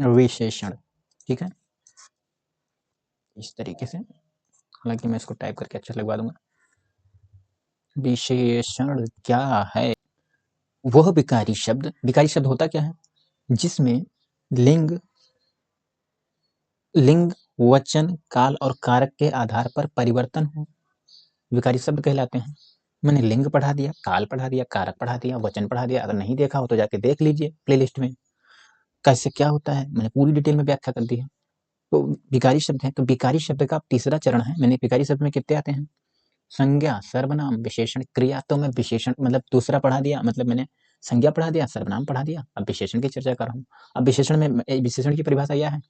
विशेषण। ठीक है, इस तरीके से, हालांकि मैं इसको टाइप करके अच्छा लगवा दूंगा। विशेषण क्या है? वह विकारी शब्द, विकारी शब्द होता क्या है? जिसमें लिंग, वचन, काल और कारक के आधार पर परिवर्तन हो, विकारी शब्द कहलाते हैं। मैंने लिंग पढ़ा दिया, काल पढ़ा दिया, कारक पढ़ा दिया, वचन पढ़ा दिया। अगर नहीं देखा हो तो जाके देख लीजिए प्लेलिस्ट में, कैसे क्या होता है, मैंने पूरी डिटेल में व्याख्या कर दी है। तो विकारी शब्द है, तो विकारी शब्द का तीसरा चरण है। मैंने विकारी शब्द में कितने आते हैं? संज्ञा, सर्वनाम, विशेषण, क्रिया। तो मैं विशेषण मतलब दूसरा पढ़ा दिया, मतलब मैंने संज्ञा पढ़ा दिया, सर्वनाम पढ़ा दिया, अब विशेषण की चर्चा कर रहा हूँ। अब विशेषण में, विशेषण की परिभाषा यह है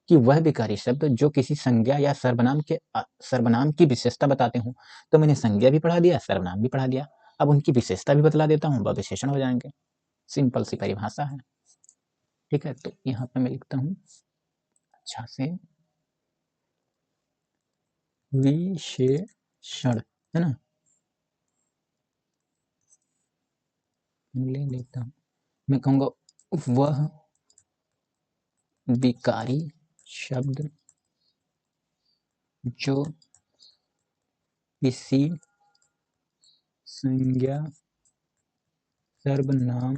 कि वह विकारी शब्द जो किसी संज्ञा या सर्वनाम की विशेषता बताते हो। तो मैंने संज्ञा भी पढ़ा दिया, सर्वनाम भी पढ़ा दिया, अब उनकी विशेषता भी बतला देता हूँ, वह विशेषण हो जाएंगे। सिंपल सी परिभाषा है। ठीक है, तो यहाँ पे मैं लिखता हूँ अच्छा से, विशेषण, है ना, ले लेता हूँ। मैं कहूँगा वह विकारी शब्द जो किसी संज्ञा, सर्वनाम,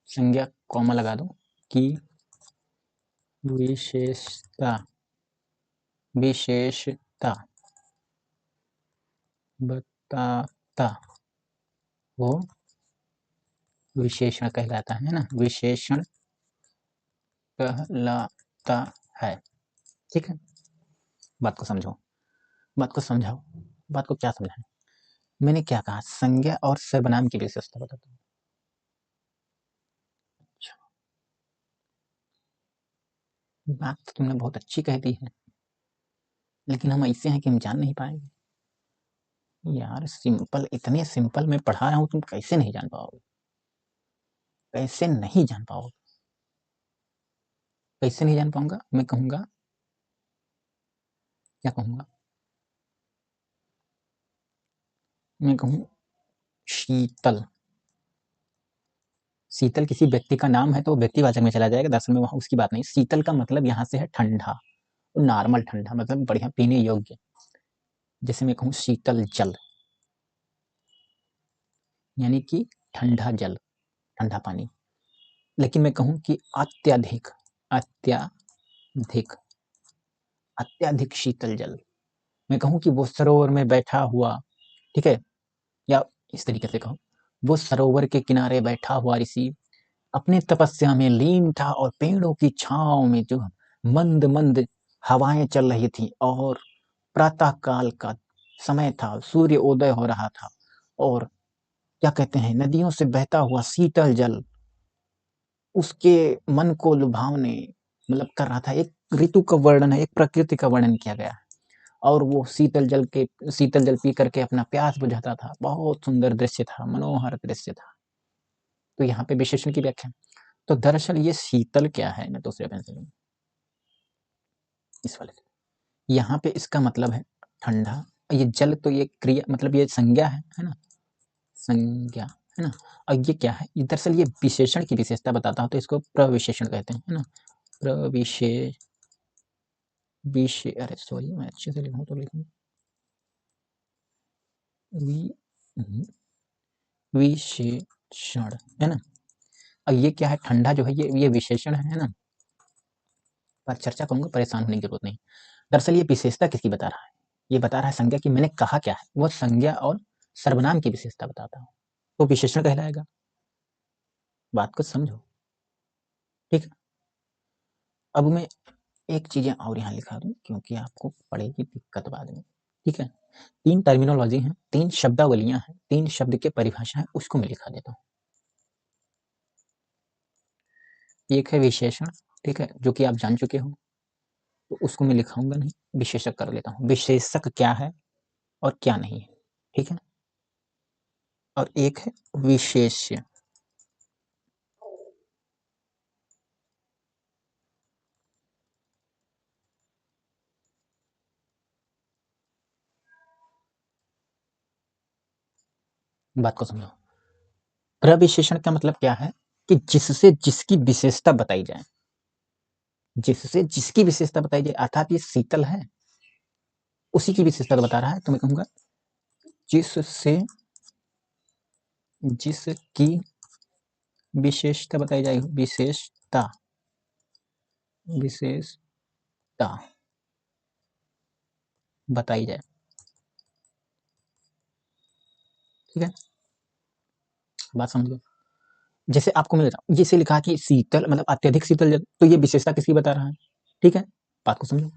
संज्ञा कॉमा लगा दो, की विशेषता बताता हो, विशेषण कहलाता है ना, विशेषण कहलाता है। ठीक है, बात को समझो, बात को समझाओ, बात को क्या समझाएं? मैंने क्या कहा? संज्ञा और सर्वनाम की विशेषता बताता हूँ। अच्छा, बात तो तुमने बहुत अच्छी कह दी है, लेकिन हम ऐसे हैं कि हम जान नहीं पाएंगे। यार सिंपल, इतने सिंपल मैं पढ़ा रहा हूँ, तुम कैसे नहीं जान पाओगे? कैसे नहीं जान पाओगे? कैसे नहीं जान पाऊंगा? मैं कहूंगा, क्या कहूंगा? मैं कहूँ शीतल। शीतल किसी व्यक्ति का नाम है तो व्यक्तिवाचक में चला जाएगा, दरअसल में वहां उसकी बात नहीं। शीतल का मतलब यहाँ से है ठंडा, नॉर्मल ठंडा, मतलब बढ़िया पीने योग्य। जैसे मैं कहूँ शीतल जल, यानी कि ठंडा जल, ठंडा पानी। लेकिन मैं कहूँ कि अत्यधिक, अत्यधिक, अत्यधिक शीतल जल, मैं कहूँ कि वो सरोवर में बैठा हुआ, ठीक है, या इस तरीके से कहूँ, वो सरोवर के किनारे बैठा हुआ ऋषि अपने तपस्या में लीन था, और पेड़ों की छांव में जो मंद मंद हवाएं चल रही थी, और प्रातः काल का समय था, सूर्य उदय हो रहा था, और क्या कहते हैं, नदियों से बहता हुआ शीतल जल उसके मन को लुभावने मतलब कर रहा था। एक ऋतु का वर्णन है, एक प्रकृति का वर्णन किया गया है, और वो शीतल जल पी करके अपना प्यास बुझाता था। बहुत सुंदर दृश्य था, मनोहर दृश्य था। तो यहाँ पे विशेषण की व्याख्या, तो दरअसल ये शीतल क्या है, मैं दूसरे पेंसिल इस वाले से, यहाँ पे इसका मतलब है ठंडा। ये जल तो ये क्रिया मतलब ये संज्ञा है ना, संज्ञा, है ना। और ये क्या है, दरअसल ये विशेषण की विशेषता बताता हूँ, तो इसको प्रविशेषण कहते हैं, है ना। अरे सॉरी, मैं अच्छे से लिखूं तो लिखूं, विशेषण, है ना। और ये क्या है, ठंडा जो है ये विशेषण है ना, पर चर्चा करूंगा, परेशान होने की जरूरत नहीं। दरअसल ये विशेषता किसकी बता रहा है? ये बता रहा है संज्ञा की। मैंने कहा क्या है, वो संज्ञा और सर्वनाम की विशेषता बताता हूँ, तो विशेषण कहलाएगा। बात को समझो, ठीक है। अब मैं एक चीजें और यहाँ लिखा दूं, क्योंकि आपको पड़ेगी दिक्कत बाद में, ठीक है। 3 टर्मिनोलॉजी हैं, 3 शब्दावलियां हैं, 3 शब्द के परिभाषा है, उसको मैं लिखा देता हूँ। एक है विशेषण, ठीक है, जो कि आप जान चुके हो, तो उसको मैं लिखाऊंगा नहीं, विशेषक कर लेता हूँ। विशेषक क्या है और क्या नहीं है, ठीक है। और एक है विशेष्य। बात को समझो, प्रविशेषण का मतलब क्या है कि जिससे जिसकी विशेषता बताई जाए, जिससे जिसकी विशेषता बताई जाए, अर्थात ये शीतल है, उसी की विशेषता बता रहा है, तो मैं कहूंगा जिससे जिसकी विशेषता बताई जाएगी, विशेषता बताई जाए। ठीक है, बात समझ लो। जैसे आपको मिल रहा, जैसे लिखा कि शीतल मतलब अत्यधिक शीतल जल, तो ये विशेषता किसकी बता रहा है। ठीक है, बात को समझो।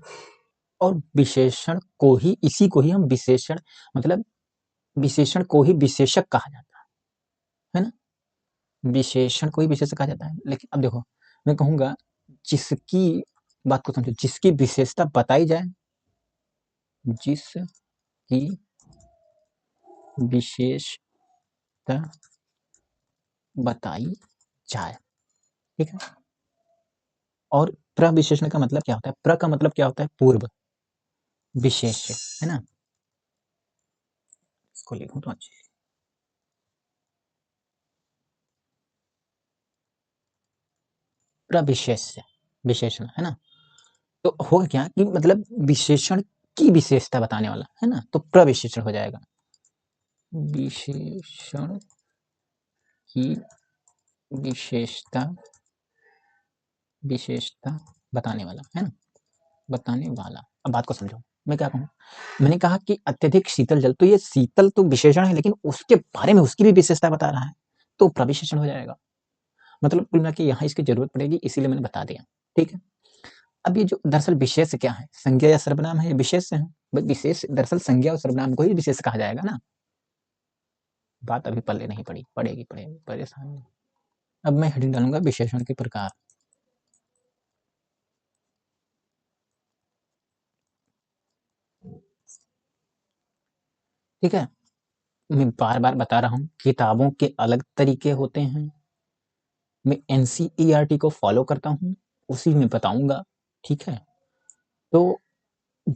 और विशेषण को ही, इसी को ही हम विशेषण मतलब विशेषण को ही विशेषक कहा जाता है ना, विशेषण को ही विशेषक कहा जाता है। लेकिन अब देखो, मैं कहूंगा जिसकी, बात को समझो, जिसकी विशेषता बताई जाए, जिसकी विशेषता बताई जाए। ठीक है, और प्रविशेषण का मतलब क्या होता है, प्र का मतलब क्या होता है, पूर्व, विशेष्य, है ना। इसको लिखूं तो अच्छे, प्रविशेष्य, विशेषण, है ना। तो होगा क्या कि मतलब विशेषण की विशेषता बताने वाला, है ना, तो प्रविशेषण हो जाएगा, विशेषण की विशेषता, विशेषता बताने वाला, है ना, बताने वाला। अब बात को समझो, मैं क्या कहूँ, मैंने कहा कि अत्यधिक शीतल जल, तो ये शीतल तो विशेषण है, लेकिन उसके बारे में उसकी भी विशेषता बता रहा है, तो प्रविशेषण हो जाएगा। मतलब कुल मिला के यहाँ इसकी जरूरत पड़ेगी, इसीलिए मैंने बता दिया। ठीक है, अब ये जो दरअसल विशेष क्या है, संज्ञा या सर्वनाम है, ये विशेष है। विशेष दरअसल संज्ञा और सर्वनाम को ही विशेष कहा जाएगा ना। बात अभी पल्ले नहीं पड़ी, पड़ेगी पड़ेगी, परेशान नहीं। अब मैं हेडिंग डालूंगा विशेषण के प्रकार। ठीक है, मैं बार बार बता रहा हूँ, किताबों के अलग तरीके होते हैं, मैं एनसीईआरटी को फॉलो करता हूँ, उसी में बताऊंगा। ठीक है, तो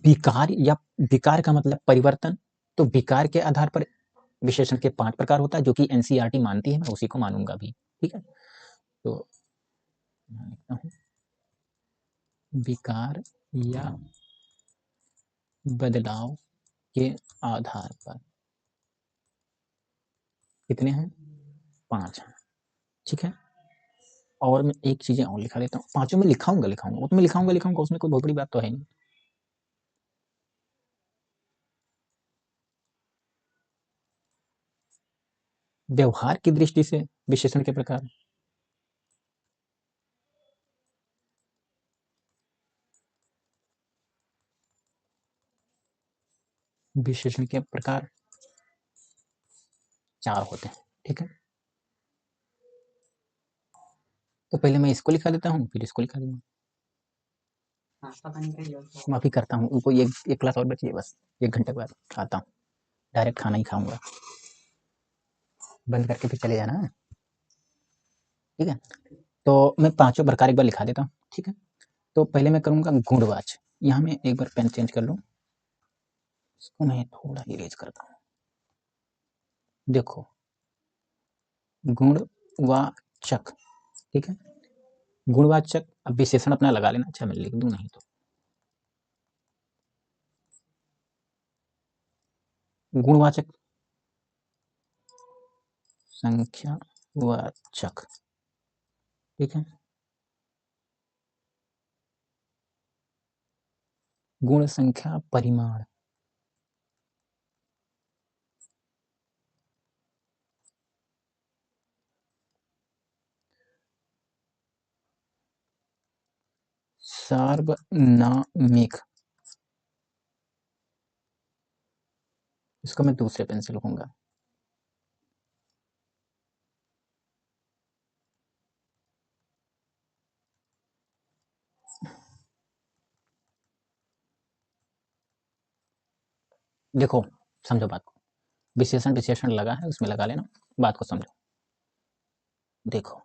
विकार या विकार का मतलब परिवर्तन, तो विकार के आधार पर विशेषण के 5 प्रकार होता है, जो कि एनसीईआरटी मानती है, मैं उसी को मानूंगा भी। ठीक है, तो लिखता हूँ विकार या बदलाव के आधार पर, कितने हैं, 5 हैं। ठीक है, और मैं एक चीजें और लिखा देता हूँ, 5 में लिखाऊंगा वो तो मैं लिखाऊंगा, उसमें कोई बहुत बड़ी बात तो है नहीं। व्यवहार की दृष्टि से विशेषण के प्रकार, विशेषण के प्रकार 4 होते हैं। ठीक है, तो पहले मैं इसको लिखा देता हूँ, फिर इसको लिखा दूंगा। माफी करता हूँ, उनको एक क्लास और बची है, बस 1 घंटे के बाद खाता हूँ, डायरेक्ट खाना ही खाऊंगा, बंद करके फिर चले जाना है। ठीक है, तो मैं 5 प्रकार एक बार लिखा देता हूँ। ठीक है, तो पहले मैं करूंगा गुणवाच, यहाँ मैं एक बार पेन चेंज कर लूँ, इसको मैं थोड़ा इरेज करता हूँ। देखो, गुणवाचक, ठीक है, गुणवाचक, अब विशेषण अपना लगा लेना, अच्छा मैं लिख दूं नहीं तो, गुणवाचक, संख्यावाचक। ठीक है, गुण संख्या परिमाण, सार्वनामिक, इसको मैं दूसरे पेन से लिखूंगा। देखो, समझो बात को, विशेषण विशेषण लगा है, उसमें लगा लेना, बात को समझो। देखो,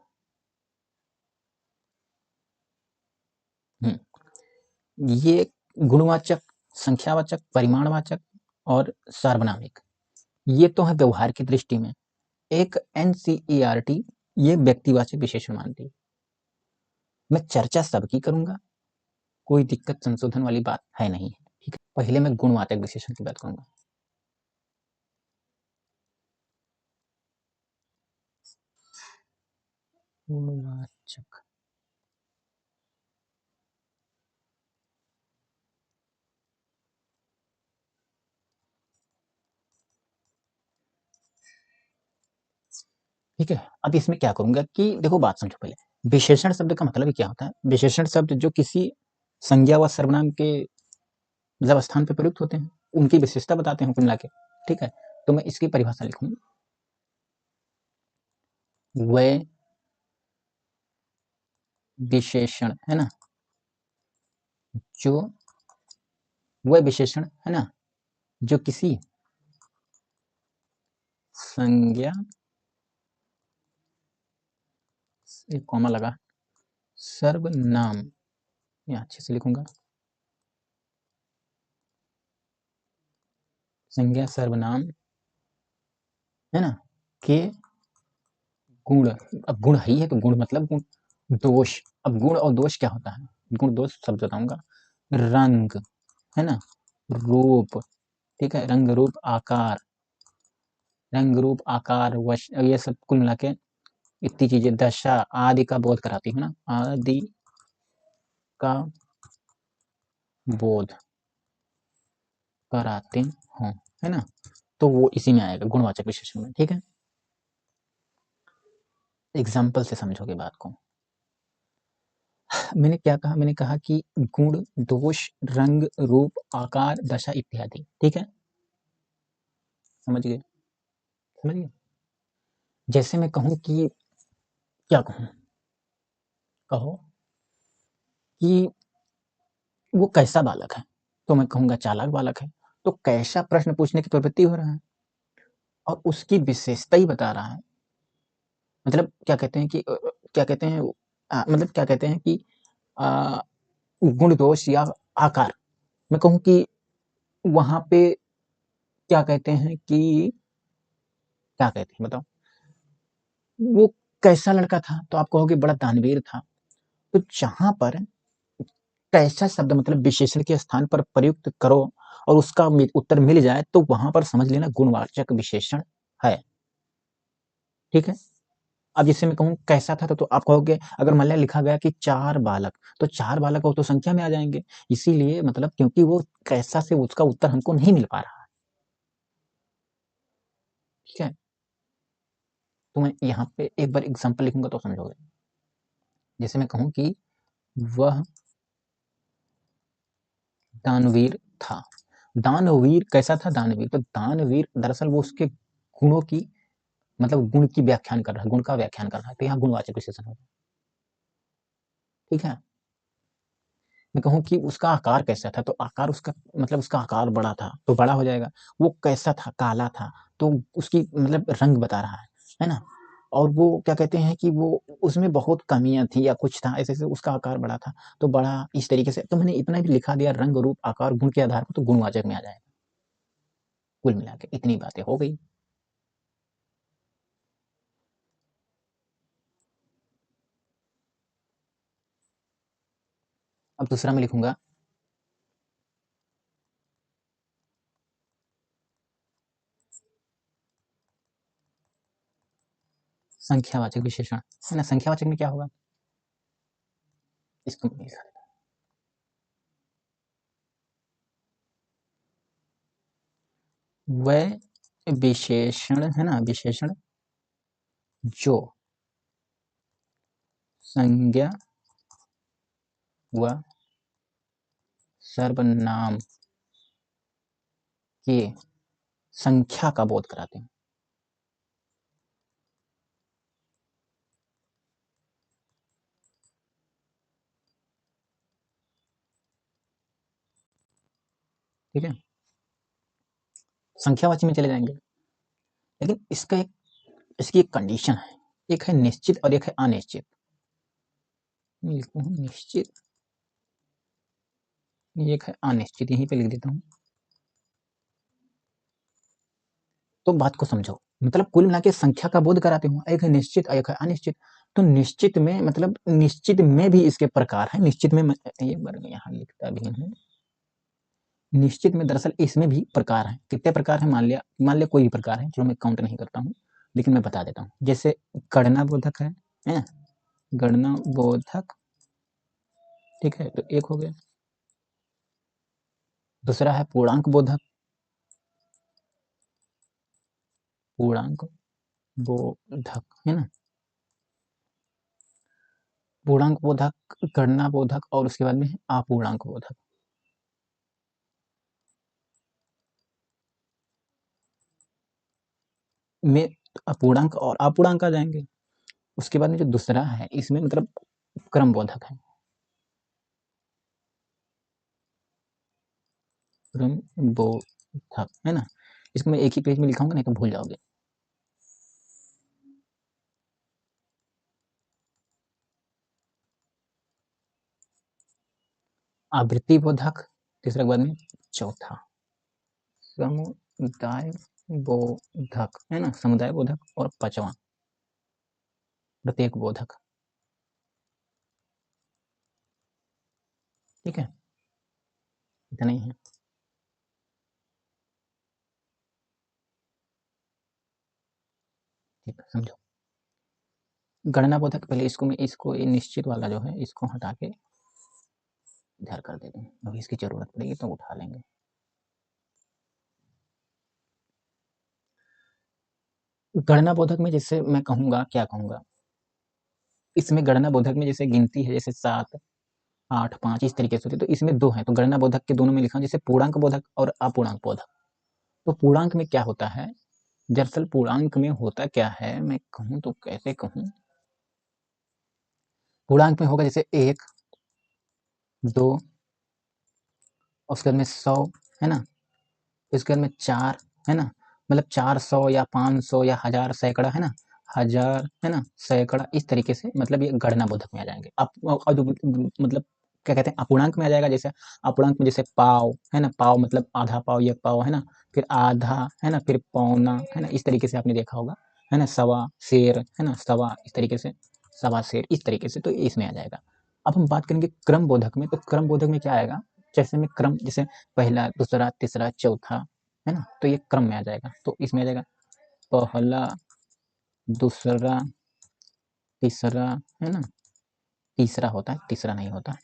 ये गुणवाचक, संख्यावाचक, परिमाणवाचक और सार्वनामिक, ये तो है व्यवहार की दृष्टि में। एक एनसीईआरटी ये व्यक्तिवाचक विशेषण मानती है। मैं चर्चा सबकी करूंगा, कोई दिक्कत संशोधन वाली बात है नहीं, ठीक है। पहले मैं गुणवाचक विशेषण की बात करूंगा। गुणवाचक ठीक है। अब इसमें क्या करूंगा कि देखो बात समझो पहले, विशेषण शब्द का मतलब क्या होता है? विशेषण शब्द जो किसी संज्ञा व सर्वनाम के जब स्थान पे प्रयुक्त होते हैं, उनकी विशेषता बताते हैं कुल मिला के, ठीक है। तो मैं इसकी परिभाषा लिखूंगा, वह विशेषण है ना, जो वह विशेषण है ना जो किसी संज्ञा, एक कॉमा लगा, सर्वनाम, या अच्छे से लिखूंगा, संज्ञा सर्वनाम है ना के गुण। अब गुण ही है तो गुण मतलब गुण, दोष। अब गुण और दोष क्या होता है? गुण दोष शब्द बताऊंगा, रंग है ना, रूप, ठीक है, रंग रूप आकार, रंग रूप आकार वश, ये सब कुल मिला के इतनी चीजें, दशा आदि का बोध कराती है ना, आदि का बोध कराते हो, है ना। तो वो इसी में आएगा गुणवाचक विशेषण में, ठीक है। एग्जाम्पल से समझोगे बात को। मैंने क्या कहा? मैंने कहा कि गुण दोष रंग रूप आकार दशा इत्यादि, ठीक है। समझ गए? समझ गए? जैसे मैं कहूं कि, क्या कहूं, कहो कि वो कैसा बालक है, तो मैं कहूंगा चालाक बालक है। तो कैसा प्रश्न पूछने की प्रवृत्ति हो रहा है और उसकी विशेषता ही बता रहा है। मतलब क्या कहते हैं कि क्या कहते हैं, मतलब क्या कहते हैं कि गुण दोष या आकार, मैं कहूं कि वहां पे क्या कहते हैं कि, क्या कहते हैं बताओ, वो कैसा लड़का था? तो आप कहोगे बड़ा दानवीर था। तो जहां पर कैसा शब्द मतलब विशेषण के स्थान पर प्रयुक्त करो और उसका उत्तर मिल जाए, तो वहां पर समझ लेना गुणवाचक विशेषण है, ठीक है। अब जैसे मैं कहूँ कैसा था, तो आप कहोगे, अगर मान लिया लिखा गया कि 4 बालक, तो 4 बालक हो तो संख्या में आ जाएंगे। इसीलिए मतलब क्योंकि वो कैसा से उसका उत्तर हमको नहीं मिल पा रहा है, ठीक है। तो मैं यहाँ पे एक बार एग्जाम्पल लिखूंगा तो समझोगे। जैसे मैं कहूँ कि वह दानवीर था। दानवीर कैसा था? दानवीर, तो दानवीर दरअसल वो उसके गुणों की, मतलब गुण की व्याख्यान कर रहा है, गुण का व्याख्यान कर रहा है, तो यहाँ गुणवाचक विशेषण होगा, ठीक है। मैं कहूँ कि उसका आकार कैसा था, तो आकार उसका मतलब उसका आकार बड़ा था तो बड़ा हो जाएगा। वो कैसा था? काला था, तो उसकी मतलब रंग बता रहा है ना। और वो क्या कहते हैं कि वो उसमें बहुत कमियां थी या कुछ था ऐसे, उसका आकार बड़ा था तो बड़ा, इस तरीके से। तो मैंने इतना भी लिखा दिया, रंग रूप आकार गुण के आधार पर, तो गुणवाचक में आ जाएगा। कुल मिला के इतनी बातें हो गई। अब दूसरा मैं लिखूंगा, संख्यावाचक विशेषण, है ना। संख्यावाचक में क्या होगा, इसको लिखा, वह विशेषण है ना, विशेषण जो संज्ञा व सर्वनाम के संख्या का बोध कराते हैं, ठीक है। संख्यावाची में चले जाएंगे, लेकिन इसका एक, इसकी एक कंडीशन है, एक है निश्चित और एक है अनिश्चित। निश्चित, एक है अनिश्चित, यहीं पे लिख देता हूं। तो बात को समझो, मतलब कुल मिला के संख्या का बोध कराते हो, एक है निश्चित और एक है अनिश्चित। तो निश्चित में मतलब निश्चित में भी इसके प्रकार हैं। निश्चित में एक बार यहाँ लिखता भी है, निश्चित में दरअसल इसमें भी प्रकार हैं। कितने प्रकार हैं? मान लिया कोई भी प्रकार है, चलो मैं काउंट नहीं करता हूँ, लेकिन मैं बता देता हूँ। जैसे गणना बोधक है गणना बोधक, ठीक है, तो एक हो गया। दूसरा है पूर्णांक बोधक, पूर्णांक बोधक है ना, पूर्णांक बोधक, गणना बोधक, और उसके बाद में है अपूर्णांक बोधक। में अपूर्णांक और अपूर्णांक आ जाएंगे। उसके बाद में जो दूसरा है इसमें मतलब क्रम बोधक है, क्रम बोधक है ना। इसको मैं एक ही पेज में लिखाऊंगा, नहीं तो भूल जाओगे। आवृत्ति बोधक, तीसरा के बाद में चौथा समुदाय बोधक है ना, समुदाय बोधक, और पांचवा प्रत्येक बोधक। ठीक है, इतना ही है। ठीक है, समझो। गणना बोधक, पहले इसको ये निश्चित वाला जो है इसको हटा के इधर कर देते हैं, अभी इसकी जरूरत पड़ेगी तो उठा लेंगे। गणना बोधक में जैसे मैं कहूंगा, क्या कहूंगा, इसमें गणना बोधक में जैसे गिनती है, जैसे 7, 8, 5 इस तरीके से होती है, तो इसमें 2 है, तो गणना बोधक के दोनों में लिखा, जैसे पूर्णांक बोधक और अपूर्णांक बोधक। तो पूर्णांक में क्या होता है, दरअसल पूर्णांक में होता क्या है, मैं कहूं तो कैसे कहूं, पूर्णांक में होगा जैसे 1, 2, उसके बाद में 100 है ना, इसके बाद में 4 है ना, मतलब 400 या 500 या 1000 सैकड़ा है ना, 1000 है ना, सैकड़ा, इस तरीके से मतलब ये गणना बोधक में आ जाएंगे। अब जो मतलब क्या कहते हैं, अपूर्णांक में आ जाएगा। जैसे अपूर्णांक में जैसे पाव है ना, पाव मतलब आधा पाव, एक पाव है ना, फिर आधा है ना, फिर पौना है ना, इस तरीके से आपने देखा होगा है ना, सवा शेर है ना, सवा, इस तरीके से सवा शेर, इस तरीके से, तो इसमें आ जाएगा। अब हम बात करेंगे क्रम बोधक में, तो क्रम बोधक में क्या आएगा, जैसे में क्रम, जैसे पहला, दूसरा, तीसरा, चौथा है ना, तो ये क्रम में आ जाएगा। तो इसमें आ जाएगा पहला, दूसरा, तीसरा है ना, तीसरा होता है, तीसरा नहीं होता,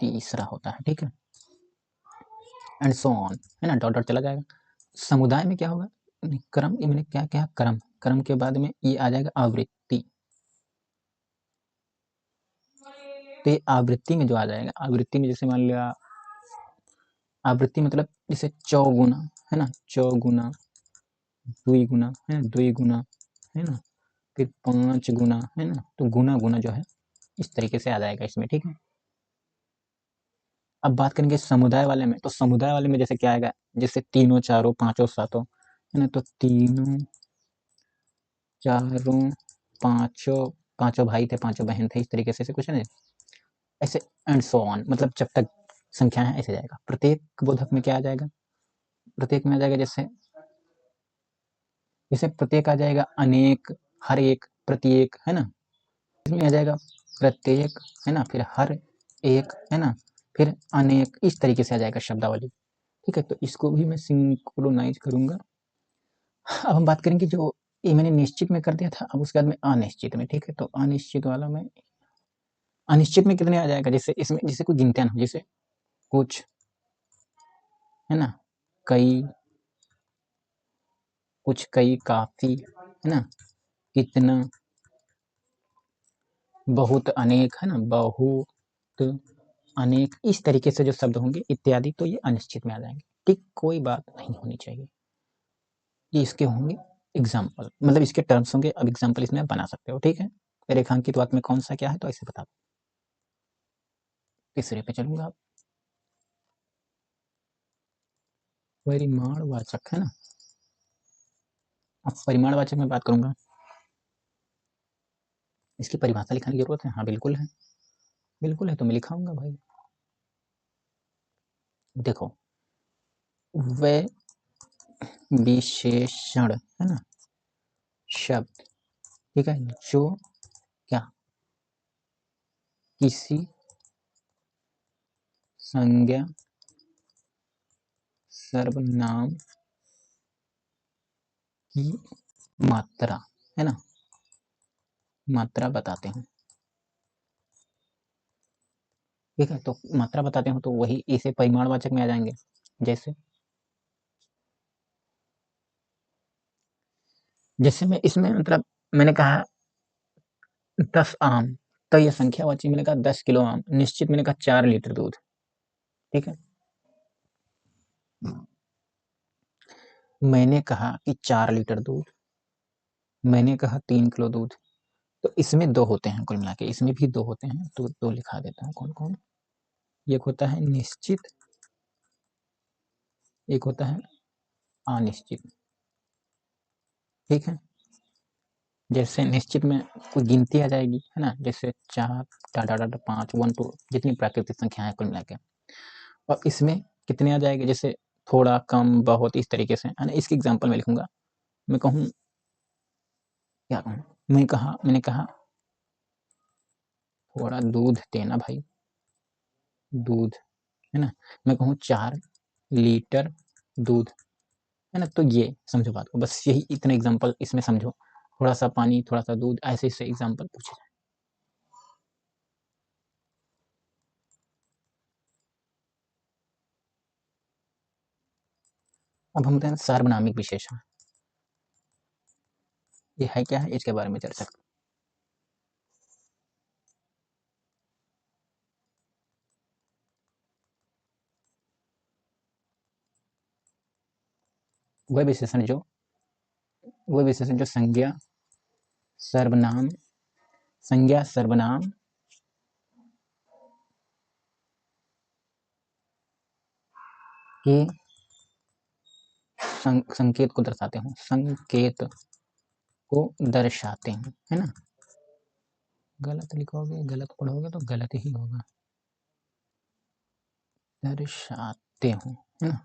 तीसरा होता है, ठीक है, एंड सो ऑन है ना, डॉट डॉट चला जाएगा। समुदाय में क्या होगा, क्रम, ये मैंने क्या क्या, क्रम, क्रम के बाद में ये आ जाएगा आवृत्ति। तो ये आवृत्ति में जो आ जाएगा, आवृत्ति में जैसे मान लिया, आवृत्ति मतलब जैसे चौगुना है ना, चौगुना, द्विगुना है ना, द्विगुना है ना, फिर 5 गुना है ना, तो गुना गुना जो है इस तरीके से आ जाएगा इसमें, ठीक है। अब बात करेंगे समुदाय वाले में, तो समुदाय वाले में जैसे क्या आएगा, जैसे तीनों, चारों, पांचों, सातों है ना, तो तीनों, चारों, पांचों, पांचों भाई थे, पांचों बहन थे, इस तरीके से कुछ है ना, ऐसे एंड सो ऑन, मतलब जब तक संख्या है ऐसे जाएगा। प्रत्येक बोधक में क्या आ जाएगा, प्रत्येक में आ जाएगा जैसे, जैसे प्रत्येक आ जाएगा अनेक, हर एक, प्रत्येक है ना, इसमें आ जाएगा प्रत्येक है ना, फिर हर एक है ना, फिर अनेक, इस तरीके से आ जाएगा शब्दावली। ठीक है, तो इसको भी मैं सिंक्रोनाइज करूंगा। अब हम बात करेंगे जो ये मैंने निश्चित में कर दिया था, अब उसके बाद में अनिश्चित में। ठीक है, तो अनिश्चित वाला में, अनिश्चित में कितने आ जाएगा, जैसे इसमें जैसे कोई गिनते ना, जैसे कुछ है ना, कई, कुछ, कई, काफी है ना, कितना, बहुत, अनेक है ना, बहुत, अनेक, इस तरीके से जो शब्द होंगे इत्यादि, तो ये अनिश्चित में आ जाएंगे। ठीक, कोई बात नहीं होनी चाहिए। ये इसके होंगे एग्जाम्पल, मतलब इसके टर्म्स होंगे। अब एग्जाम्पल इसमें आप बना सकते हो। ठीक है, रेखांकित वाक्य में कौन सा क्या है, तो ऐसे बता दो। तीसरे पे चलूंगा। परिमाणवाचक है ना, अब परिमाणवाचक में बात करूंगा, इसकी परिभाषा लिखने की जरूरत है, हाँ बिल्कुल है, बिल्कुल है, तो मैं लिखाऊंगा भाई। देखो, वे विशेषण है ना, शब्द, ठीक है, जो किसी संज्ञा सर्वनाम की मात्रा, है ना, मात्रा बताते हैं। ठीक है, तो मात्रा बताते हो तो वही इसे परिमाणवाचक में आ जाएंगे। जैसे मैं इसमें मतलब मैंने कहा 10 आम, तो ये संख्यावाची मैंने कहा 10 किलो आम, निश्चित मैंने कहा 4 लीटर दूध। ठीक है, मैंने कहा कि 4 लीटर दूध, मैंने कहा 3 किलो दूध, तो इसमें 2 होते हैं कुल मिला के, इसमें भी 2 होते हैं, तो 2 लिखा देता हूँ। कौन कौन? एक होता है निश्चित, एक होता है अनिश्चित। ठीक है, जैसे निश्चित में कोई गिनती आ जाएगी, है ना, जैसे 4 टाटा टाटा 5 1 2 जितनी प्राकृतिक संख्या है कुल मिला के, और इसमें कितने आ जाएंगे, जैसे थोड़ा, कम, बहुत, इस तरीके से, है ना। इसकी एग्जांपल मैं लिखूंगा, मैं कहूँ, क्या कहूँ, मैंने कहा थोड़ा दूध देना भाई, दूध, है ना। मैं कहूँ 4 लीटर दूध, है ना। तो ये समझो बात को, बस यही इतने एग्जांपल इसमें समझो, थोड़ा सा पानी, थोड़ा सा दूध, ऐसे ऐसे एग्जांपल पूछे जाए। अब हम हैं सार्वनामिक विशेषण, ये है क्या है, इसके बारे में चर्चा करें। वह विशेषण जो संज्ञा सर्वनाम के संकेत को दर्शाते हो, संकेत को दर्शाते हैं, है ना। गलत लिखोगे, गलत पढ़ोगे तो गलत ही होगा, दर्शाते हो, है ना।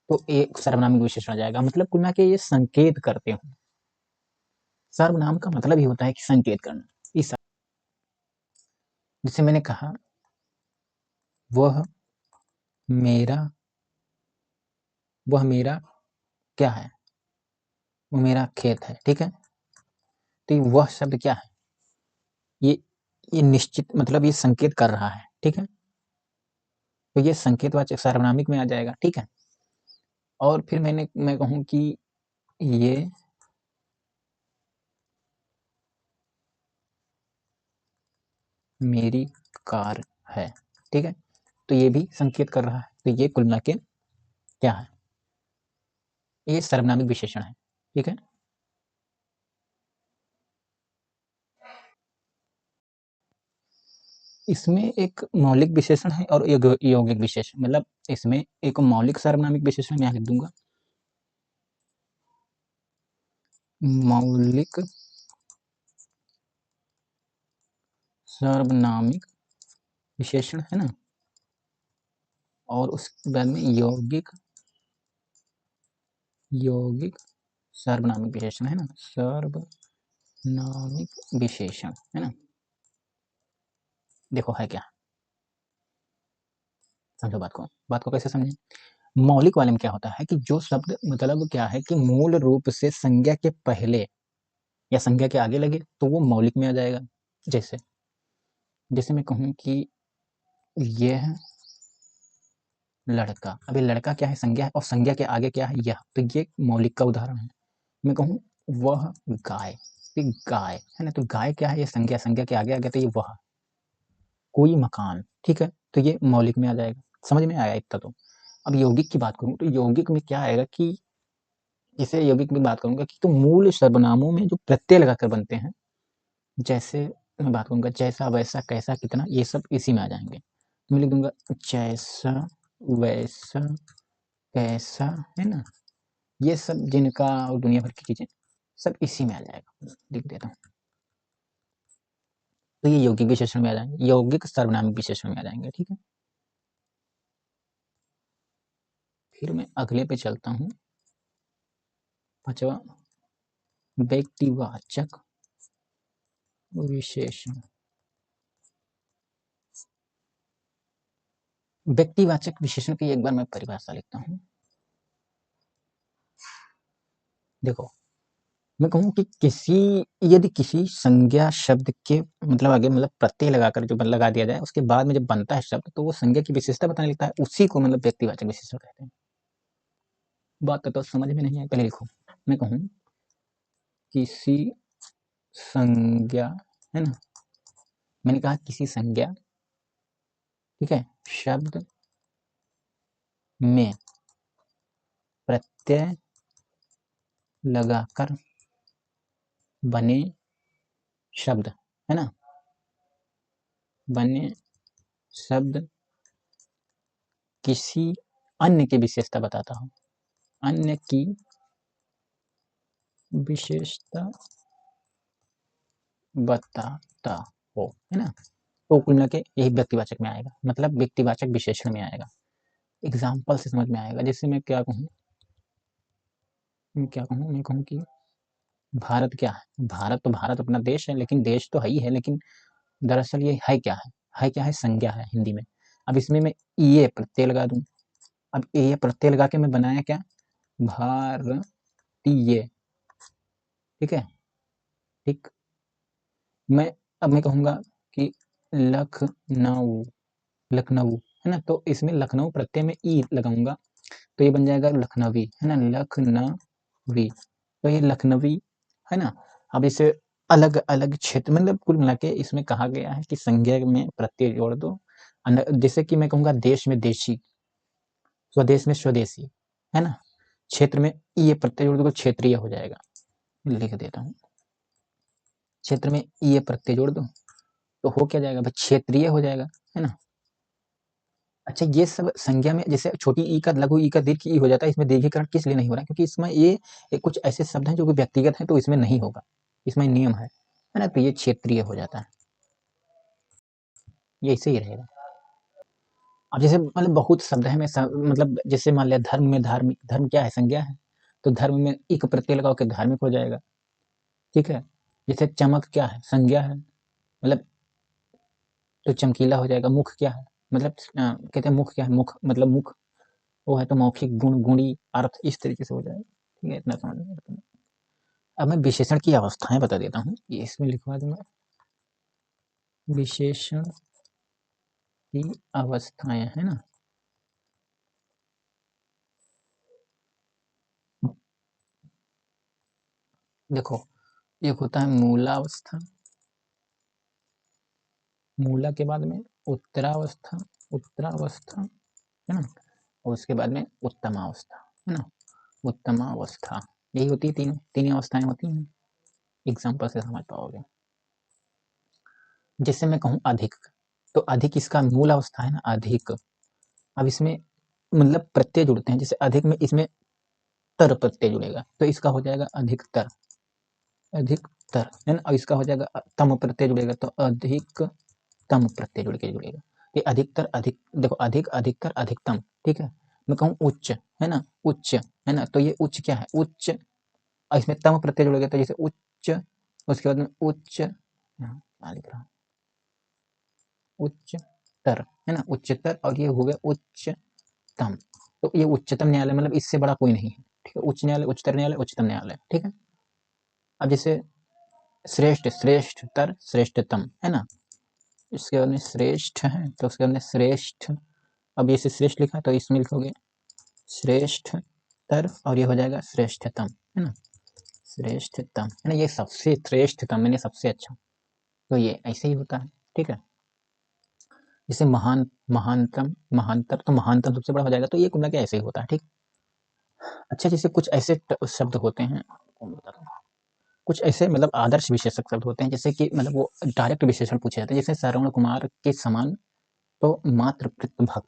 तो एक सर्वनामिक विशेषण आ जाएगा, मतलब कुल मिला के ये संकेत करते हो। सर्वनाम का मतलब ही होता है कि संकेत करना। इस जिसे मैंने कहा वह मेरा क्या है, वो मेरा खेत है। ठीक है, तो वह शब्द क्या है, ये निश्चित मतलब ये संकेत कर रहा है। ठीक है, तो ये संकेतवाचक सार्वनामिक में आ जाएगा। ठीक है, और फिर मैं कहूँ कि ये मेरी कार है। ठीक है, तो ये भी संकेत कर रहा है, तो ये कुल मिला के क्या है, ये सर्वनामिक विशेषण है। ठीक है, इसमें एक मौलिक विशेषण है और यौगिक विशेषण, मतलब इसमें एक मौलिक सार्वनामिक विशेषण मैं लिख दूंगा, मौलिक सार्वनामिक विशेषण, है ना, और उसके बाद में यौगिक सार्वनामिक विशेषण, है ना, सार्वनामिक विशेषण, है ना। देखो है क्या, समझो बात को कैसे समझें। मौलिक वाले में क्या होता है कि जो शब्द मतलब क्या है कि मूल रूप से संज्ञा के पहले या संज्ञा के आगे लगे तो वो मौलिक में आ जाएगा। जैसे जैसे मैं कहूँ कि यह लड़का, अभी लड़का क्या है, संज्ञा है, और संज्ञा के आगे क्या है, यह, तो ये मौलिक का उदाहरण है। मैं कहूँ वह गाय, तो गाय, है ना, तो गाय क्या है, ये संज्ञा के आगे आ गया, तो ये वह, कोई मकान। ठीक है, तो ये मौलिक में आ जाएगा। समझ में आया इतना तो। अब यौगिक की बात करूँ तो यौगिक में क्या आएगा कि जैसे यौगिक में बात करूंगा कि तो मूल सर्वनामों में जो प्रत्यय लगाकर बनते हैं, जैसे मैं बात करूंगा जैसा, वैसा, कैसा, कितना, ये सब इसी में आ जाएंगे। तो मैं लिख दूंगा जैसा, वैसा, कैसा, है ना, ये सब जिनका और दुनिया भर की चीजें सब इसी में आ जाएगा, लिख देता हूँ। तो ये यौगिक विशेषण में आ जाएंगे, यौगिक सर्वनामिक विशेषण में आ जाएंगे। ठीक है, फिर मैं अगले पे चलता हूँ, पांचवा, व्यक्तिवाचक विशेषण। व्यक्तिवाचक विशेषण की एक बार मैं परिभाषा लिखता हूँ। देखो, मैं कहूँ कि यदि किसी संज्ञा शब्द के मतलब आगे मतलब प्रत्यय लगाकर जो लगा दिया जाए, उसके बाद में जब बनता है शब्द, तो वो संज्ञा की विशेषता बताने लगता है, उसी को मतलब व्यक्तिवाचक विशेषण कहते हैं। बात तो समझ में नहीं आई, पहले लिखो। मैं कहूँ किसी संज्ञा, है ना, मैंने कहा किसी संज्ञा, ठीक है, शब्द में प्रत्यय लगाकर बने शब्द, है ना, बने शब्द किसी अन्य की विशेषता बताता हूँ, अन्य की विशेषता बताता हो, है ना, तो कुल मिला के यही व्यक्तिवाचक में आएगा, मतलब व्यक्तिवाचक विशेषण में आएगा। एग्जाम्पल से समझ में आएगा। जैसे मैं क्या कहूँ, मैं कहूँ कि भारत क्या है, भारत तो भारत अपना देश है, लेकिन देश तो है ही है, लेकिन दरअसल ये है क्या है क्या है, संज्ञा है हिंदी में। अब इसमें मैं ये प्रत्यय लगा दूं, अब ये प्रत्यय लगा के मैं बनाया क्या, भारतीय, ठीक है, ठीक। अब मैं कहूँगा कि लखनऊ, लखनऊ, है ना, तो इसमें लखनऊ प्रत्यय में ई लगाऊंगा, तो ये बन जाएगा लखनवी, है ना, लखनवी, तो ये लखनवी, है ना। अब इसे अलग अलग क्षेत्र, मतलब कुल मिला के इसमें कहा गया है कि संज्ञा में प्रत्यय जोड़ दो, जैसे कि मैं कहूँगा देश में देशी, स्वदेश में स्वदेशी, है ना, क्षेत्र में ये प्रत्यय जोड़ दो तो क्षेत्रीय हो जाएगा। लिख देता हूँ, क्षेत्र में ये प्रत्यय जोड़ दो तो हो क्या जाएगा भाई, क्षेत्रीय हो जाएगा, है ना। अच्छा, ये सब संज्ञा में जैसे छोटी ई का लघु ई का दीर्घ ई हो जाता है, इसमें दीर्घीकरण किस लिए नहीं हो रहा है, क्योंकि इसमें ये कुछ ऐसे शब्द हैं जो कि व्यक्तिगत हैं, तो इसमें नहीं होगा, इसमें नियम है ना, तो ये क्षेत्रीय हो जाता है, ये ऐसे ही रहेगा। अब जैसे मतलब बहुत शब्द है, मैं मतलब जैसे मान लिया धर्म में, धार्मिक, धर्म क्या है, संज्ञा है, तो धर्म में एक प्रत्यय लगाओ के धार्मिक हो जाएगा, ठीक है। जैसे चमक क्या है, संज्ञा है, मतलब तो चमकीला हो जाएगा। मुख क्या है, मतलब कहते हैं मुख क्या है, मुख मतलब मुख वो है, तो मौखिक गुण, गुणी, अर्थ, इस तरीके से हो जाएगा, ठीक है, इतना समझ में। अब मैं विशेषण की अवस्थाएं बता देता हूँ, ये इसमें लिखवा दूंगा, विशेषण की अवस्थाएं, है ना। देखो, एक होता है मूलावस्था, मूला के बाद में उत्तरावस्था, उत्तरावस्था, है ना, और उसके बाद में उत्तमावस्था, है ना, उत्तमावस्था, यही होती है, तीन अवस्थाएं होती हैं। एग्जाम्पल से समझ पाओगे। जैसे मैं कहूँ अधिक, तो अधिक इसका मूल अवस्था है ना, अधिक। अब इसमें मतलब प्रत्यय जुड़ते हैं, जैसे अधिक में इसमें तर प्रत्यय जुड़ेगा, तो इसका हो जाएगा अधिकतर, अधिकतर, है ना, और इसका हो जाएगा तम प्रत्यय जुड़ेगा, तो अधिक तम प्रत्यय जुड़ के जुड़ेगा। ये अधिकतर, अधिक, देखो अधिक, अधिकतर, अधिकतम, ठीक है। मैं कहूँ उच्च, है ना, उच्च, है ना, तो ये उच्च क्या है, उच्च, और इसमें तम प्रत्यय जुड़ेगा, तो जैसे उच्च, उसके बाद में उच्च, क्या लिख रहा हूँ, उच्चतर, है ना, उच्चतर, और ये हो गया उच्चतम, तो ये उच्चतम न्यायालय, मतलब इससे बड़ा कोई नहीं है, ठीक है, उच्च न्यायालय, उच्चतर न्यायालय, उच्चतम न्यायालय, ठीक है। अब जैसे श्रेष्ठ, श्रेष्ठतर, श्रेष्ठतम, है ना, इसके बाद में श्रेष्ठ है, तो उसके बाद में श्रेष्ठ, अब ये श्रेष्ठ लिखा तो इसमें लिखोगे श्रेष्ठतर, और ये हो जाएगा श्रेष्ठतम, है ना, श्रेष्ठतम, है ना, ये सबसे श्रेष्ठतम मैंने सबसे अच्छा, तो ये ऐसे ही होता है, ठीक है। जैसे महान, महानतम, महानतर, तो महानतम सबसे बड़ा हो जाएगा, तो ये कुल मिला के ऐसे ही होता है, ठीक। अच्छा, जैसे कुछ ऐसे शब्द होते हैं, कुछ ऐसे मतलब आदर्श विशेषक शब्द होते हैं, जैसे कि मतलब वो डायरेक्ट विशेषण पूछे जाते हैं, जैसे श्रवण कुमार के समान तो मात्र कृत भक्त,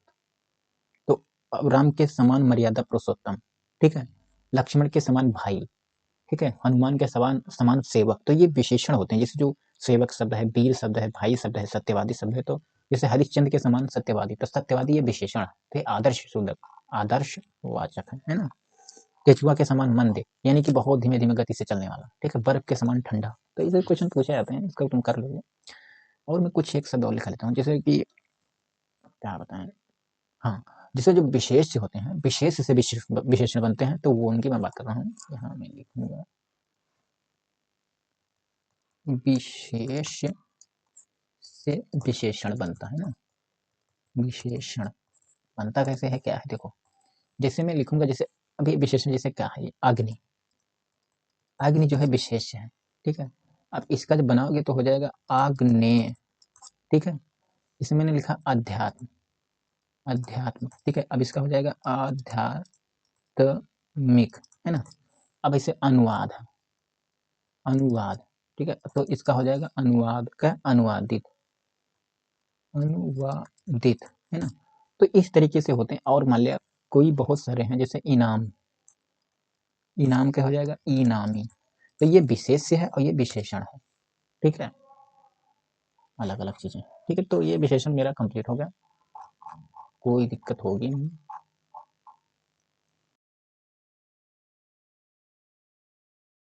तो राम के समान मर्यादा पुरुषोत्तम, ठीक है, लक्ष्मण के समान भाई, ठीक है, हनुमान के समान समान सेवक, तो ये विशेषण होते हैं। जैसे जो सेवक शब्द है, वीर शब्द है, भाई शब्द है, सत्यवादी शब्द है, तो जैसे हरिश्चंद्र के समान सत्यवादी, तो सत्यवादी ये विशेषण है, तो ये आदर्श शोधक, आदर्श वाचक है ना। केचुआ के समान मंद, यानी कि बहुत धीमे धीमे गति से चलने वाला, ठीक है, बर्फ के समान ठंडा, तो इसे क्वेश्चन पूछे जाते हैं, इसको तुम कर लोगे। और मैं कुछ एक शब्द और लिखा लेता हूँ, जैसे कि क्या बताएं, हाँ, जिससे जो विशेष होते हैं, विशेष से विशेषण बनते हैं, तो वो उनकी मैं बात कर रहा हूँ। यहाँ मैं लिखूंगा विशेष से विशेषण बनता है ना। विशेषण बनता कैसे है, क्या है, देखो जैसे मैं लिखूंगा, जैसे अभी विशेषण जैसे क्या है, अग्नि, अग्नि जो है विशेष है, ठीक है। अब इसका जब बनाओगे तो हो जाएगा आग्नेय, ठीक है। इसे मैंने लिखा अध्यात्म, अध्यात्म, ठीक है। अब इसका हो जाएगा आध्यात्मिक, है ना। अब इसे अनुवाद, अनुवाद, ठीक है। तो इसका हो जाएगा अनुवाद का अनुवादित, अनुवादित, है ना। तो इस तरीके से होते हैं। और मान लिया कोई बहुत सारे हैं, जैसे इनाम, इनाम क्या हो जाएगा, इनामी। तो ये विशेष्य है और ये विशेषण है, ठीक है, अलग अलग चीजें, ठीक है। तो ये विशेषण मेरा कंप्लीट हो गया, कोई दिक्कत होगी नहीं।